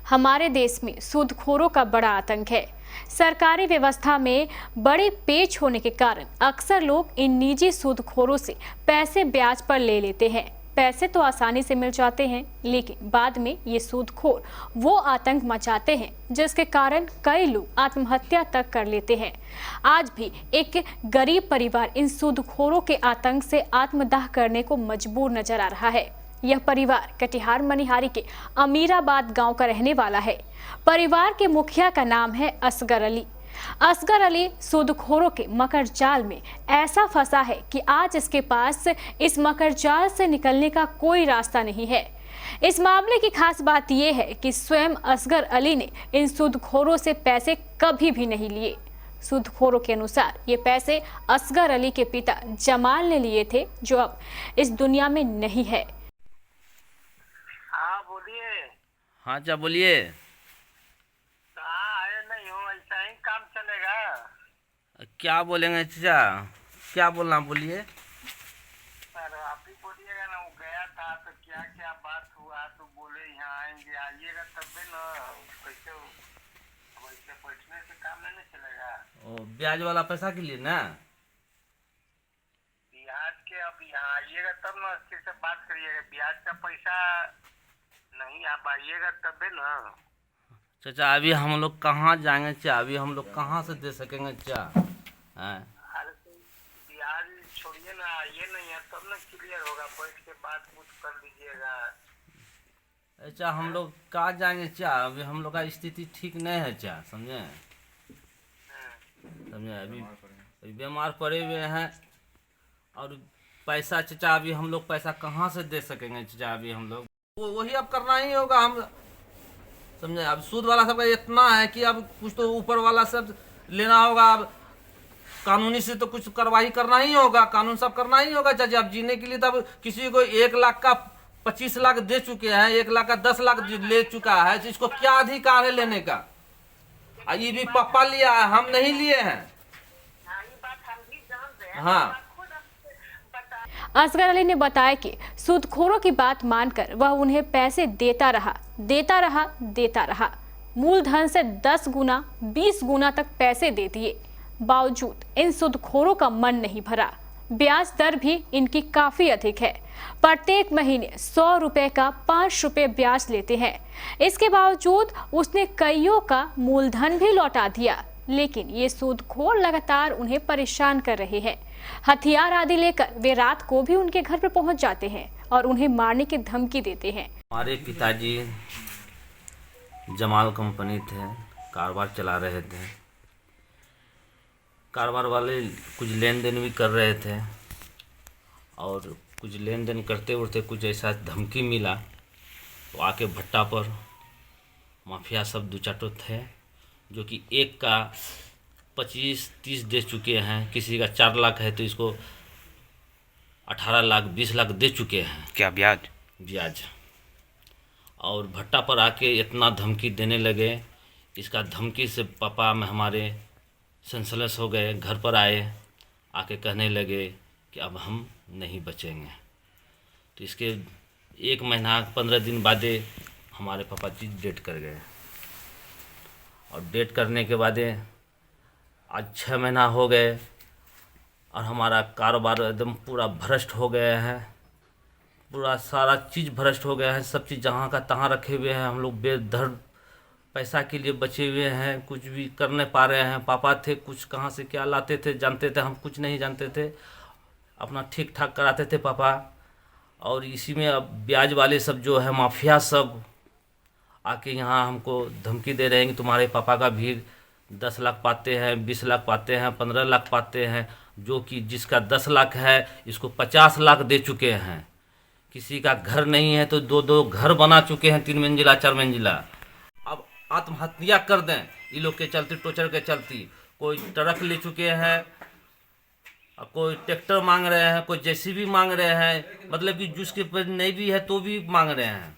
हमारे देश में सूदखोरों का बड़ा आतंक है। सरकारी व्यवस्था में बड़े पेच होने के कारण अक्सर लोग इन निजी सूदखोरों से पैसे ब्याज पर ले लेते हैं। पैसे तो आसानी से मिल जाते हैं, लेकिन बाद में ये सूदखोर वो आतंक मचाते हैं जिसके कारण कई लोग आत्महत्या तक कर लेते हैं। आज भी एक गरीब परिवार इन सूदखोरों के आतंक से आत्मदाह करने को मजबूर नजर आ रहा है। यह परिवार कटिहार मनिहारी के अमीराबाद गांव का रहने वाला है। परिवार के मुखिया का नाम है असगर अली। असगर अली सूदखोरों के मकर जाल में ऐसा फंसा है कि आज इसके पास इस मकर जाल से निकलने का कोई रास्ता नहीं है। इस मामले की खास बात यह है कि स्वयं असगर अली ने इन सूदखोरों से पैसे कभी भी नहीं लिए। सूदखोरों के अनुसार ये पैसे असगर अली के पिता जमाल ने लिए थे, जो अब इस दुनिया में नहीं है। हाँ बोलिए। हाँ क्या बोलिए। कहाँ आए नहीं हो, ऐसा ही काम चलेगा। क्या बोलेंगे चाचा, क्या बोलना बोलिए। सर आप ही बोलिएगा ना, वो गया था तो क्या क्या बात हुआ, तो बोले यहाँ आएंगे, आइएगा तब ना। कैसे वैसे बैठने से काम नहीं चलेगा। ओ ब्याज वाला पैसा के लिए ना। ब्याज के अब यहाँ आइएगा तब ना, अच्छे से बात करिएगा। ब्याज का पैसा नहीं, आप आइएगा तब ना। चाचा अभी हम लोग कहाँ जाएंगे चा, अभी हम लोग कहाँ से दे सकेंगे चा। अरे तो ब्याज छोड़िए ना, आइए नहीं है तब ना क्लियर होगा। बैठ के बात कुछ कर लीजिएगा। अच्छा हम लोग कहाँ जाएंगे चा, अभी हम लोग का स्थिति ठीक नहीं है चा, समझे। अभी बीमार पड़े हुए हैं और पैसा चाचा अभी हम लोग पैसा कहाँ से दे सकेंगे चाचा। अभी हम लोग वही अब करना ही होगा, हम समझे। अब सूद वाला सबका इतना है कि अब कुछ तो ऊपर वाला सब लेना होगा। अब कानूनी से तो कुछ कार्रवाई करना ही होगा, कानून सब करना ही होगा चाचा। अब जीने के लिए तब किसी को 1 लाख का 25 लाख दे चुके हैं, 1 लाख का 10 लाख ले चुका है, तो इसको क्या अधिकार है लेने का। ये भी पापा लिया है, हम नहीं लिए हैं। हाँ असगर अली ने बताया कि सूदखोरों की बात मानकर वह उन्हें पैसे देता रहा। मूलधन से 10 गुना 20 गुना तक पैसे दे दिए, बावजूद इन सूदखोरों का मन नहीं भरा। ब्याज दर भी इनकी काफी अधिक है। प्रत्येक महीने 100 रुपए का 5 रुपए ब्याज लेते हैं। इसके बावजूद उसने कईयों का मूलधन भी लौटा दिया, लेकिन ये सूदखोर लगातार उन्हें परेशान कर रहे हैं। हथियार आदि लेकर वे रात को भी उनके घर पर पहुंच जाते हैं और उन्हें मारने की धमकी देते हैं। हमारे पिताजी जमाल कंपनी थे, कारोबार चला रहे थे। कारोबार वाले कुछ लेन देन भी कर रहे थे और कुछ लेन देन करते उड़ते कुछ ऐसा धमकी मिला तो आके भट्टा पर माफिया सब 2-4 थे, जो कि एक का 25-30 दे चुके हैं, किसी का 4 लाख है तो इसको 18 लाख 20 लाख दे चुके हैं। क्या ब्याज। और भट्टा पर आके इतना धमकी देने लगे, इसका धमकी से पापा में हमारे सेंसलेस हो गए। घर पर आए, आके कहने लगे कि अब हम नहीं बचेंगे। तो इसके 1 महीना 15 दिन बाद हमारे पापा जी डेथ कर गए। और डेथ करने के बाद आज 6 महीना हो गए और हमारा कारोबार एकदम पूरा भ्रष्ट हो गया है। पूरा सारा चीज़ भ्रष्ट हो गया है, सब चीज़ जहाँ का तहाँ रखे हुए हैं। हम लोग बेदर्द पैसा के लिए बचे हुए हैं, कुछ भी कर नहीं पा रहे हैं। पापा थे, कुछ कहाँ से क्या लाते थे जानते थे, हम कुछ नहीं जानते थे। अपना ठीक ठाक कराते थे पापा। और इसी में अब ब्याज वाले सब जो है माफिया सब आके यहाँ हमको धमकी दे रहे हैं कि तुम्हारे पापा का भी 10 लाख पाते हैं, 20 लाख पाते हैं, 15 लाख पाते हैं। जो कि जिसका 10 लाख है इसको 50 लाख दे चुके हैं। किसी का घर नहीं है तो 2-2 घर बना चुके हैं, 3 मंजिला 4 मंजिला। अब आत्महत्या कर दें ये लोग के चलते, टोचर के चलती। कोई ट्रक ले चुके हैं, कोई ट्रैक्टर मांग रहे हैं, कोई जेसीबी मांग रहे हैं। मतलब कि जिसके पास नहीं भी है तो भी मांग रहे हैं।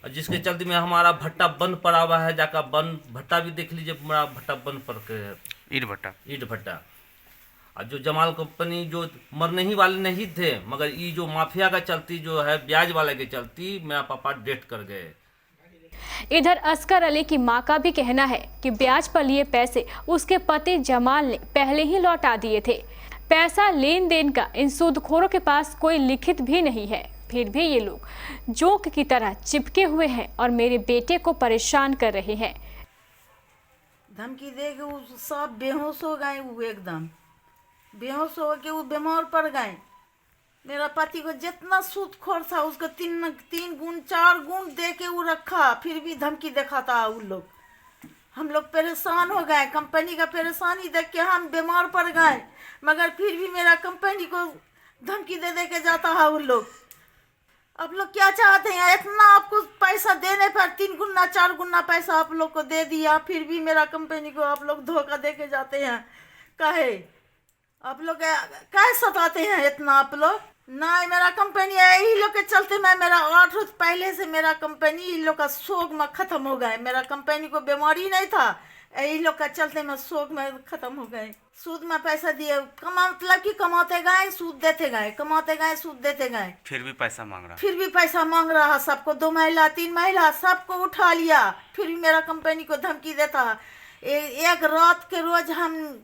और जिसके चलते में हमारा भट्टा बंद पड़ा हुआ है। जाकर बंद भट्टा भी देख लीजिए, हमारा भट्टा बंद पड़ के है, ईट भट्टा। और जो जमाल कंपनी जो मरने ही वाले नहीं थे, मगर ये जो माफिया का चलती जो है ब्याज वाले के चलती मेरा पापा डेथ कर गए। इधर असगर अली की मां का भी कहना है कि ब्याज पर लिए पैसे उसके पति जमाल ने पहले ही लौटा दिए थे। पैसा लेन देन का इन सूदखोरों के पास कोई लिखित भी नहीं है, फिर भी ये लोग जोंक की तरह चिपके हुए हैं और मेरे बेटे को परेशान कर रहे हैं। धमकी दे के वो सब बेहोश हो गए, वो एकदम बेहोश हो के वो बीमार पड़ गए। मेरा पति को जितना सूदखोर था उसको तीन गुण 4 गुण दे के वो रखा, फिर भी धमकी दिखाता वो लोग। हम लोग परेशान हो गए, कंपनी का परेशानी देख के हम बीमार पड़ गए, मगर फिर भी मेरा कंपनी को धमकी दे दे के जाता है वो लोग। आप लोग क्या चाहते हैं? इतना आपको पैसा देने पर 3 गुना 4 गुना पैसा आप लोग को दे दिया, फिर भी मेरा कंपनी को आप लोग धोखा दे के जाते हैं। काहे आप लोग काहे सताते हैं इतना आप लोग? नहीं, मेरा कंपनी यही लोग के चलते मैं मेरा 8 रोज पहले से मेरा कंपनी इन लोग का शोक में खत्म हो गए। मेरा कंपनी को बीमारी नहीं था, यही लोग का चलते मैं शोक में खत्म हो गए। सूद में पैसा दिए, मतलब कि कमाते गए सूद देते गए, कमाते गए सूद देते गए, फिर भी पैसा मांग रहा, फिर भी पैसा मांग रहा सबको। 2 महिला 3 महिला सबको उठा लिया, फिर भी मेरा कंपनी को धमकी देता। एक रात के रोज हम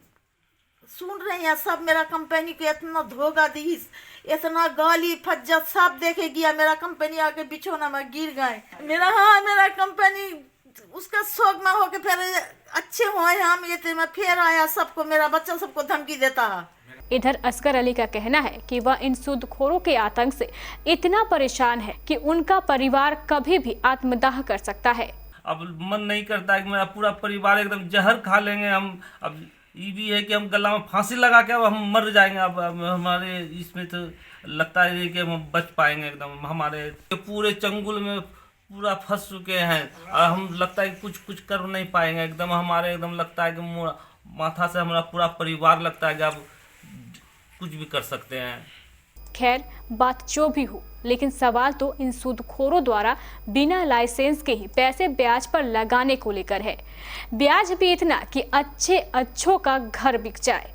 सुन रहे हैं सब मेरा कंपनी को इतना धोखा दी, इतना गाली फज्जत सब देखे गया। मेरा कंपनी आके बिछोना में गिर गए। मेरा कंपनी उसका शौक में होके फिर अच्छे हुए हम ये मैं फिर आया, सबको मेरा बच्चा सबको धमकी देता है। इधर असगर अली का कहना है कि वह इन सूदखोरों के आतंक से इतना परेशान है कि उनका परिवार कभी भी आत्मदाह कर सकता है। अब मन नहीं करता है कि मेरा पूरा परिवार एकदम जहर खा लेंगे हम। अब ये भी है कि हम गला में फांसी लगा के अब हम मर जाएंगे। अब हमारे इसमें तो लगता है कि हम बच पाएंगे एकदम। हमारे पूरे चंगुल में पूरा फंस चुके हैं और हम लगता है कि कुछ कर नहीं पाएंगे एकदम। हमारे एकदम लगता है कि माथा से हमारा पूरा परिवार लगता है कि अब कुछ भी कर सकते हैं। खैर, बात जो भी हो, लेकिन सवाल तो इन सूदखोरों द्वारा बिना लाइसेंस के ही पैसे ब्याज पर लगाने को लेकर है। ब्याज भी इतना कि अच्छों का घर बिक जाए।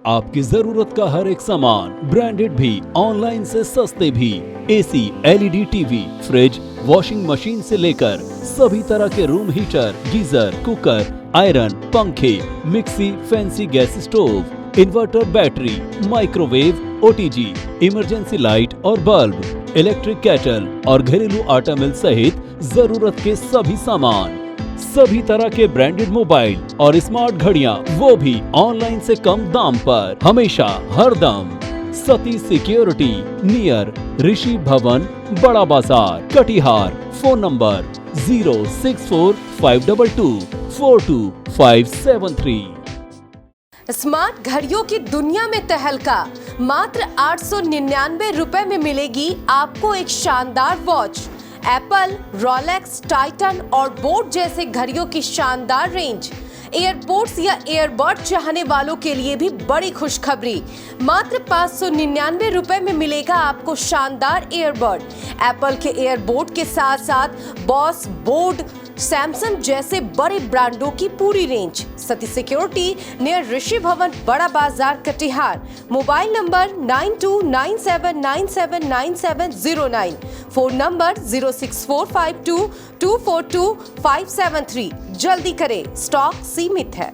आपकी जरूरत का हर एक सामान ब्रांडेड भी, ऑनलाइन से सस्ते भी। AC, LED TV, fridge, washing machine से लेकर सभी तरह के room heater, geyser, cooker, iron, पंखे, mixie, fancy gas stove, inverter, battery, microwave, OTG, emergency light और बल्ब, इलेक्ट्रिक केटल और घरेलू आटा मिल सहित जरूरत के सभी सामान, सभी तरह के ब्रांडेड मोबाइल और स्मार्ट घड़ियां, वो भी ऑनलाइन से कम दाम पर, हमेशा हर दम। सती सिक्योरिटी, नियर ऋषि भवन, बड़ा बाजार, कटिहार। Phone number 06452242573। स्मार्ट घड़ियों की दुनिया में तहलका। मात्र 899 रुपए में मिलेगी आपको एक शानदार वॉच। एप्पल, रॉलेक्स, टाइटन और बोट जैसे घड़ियों की शानदार रेंज। एयरपोर्ट्स या एयरबड चाहने वालों के लिए भी बड़ी खुशखबरी। मात्र 599 रुपए में मिलेगा आपको शानदार एयरबड। एप्पल के एयरबोट के साथ साथ बॉस, बोट, सैमसंग जैसे बड़े ब्रांडों की पूरी रेंज। सती सिक्योरिटी, नियर ऋषि भवन, बड़ा बाजार, Katihar. Mobile number 9297979709। Phone number 06452242573। जल्दी करें, स्टॉक सीमित है।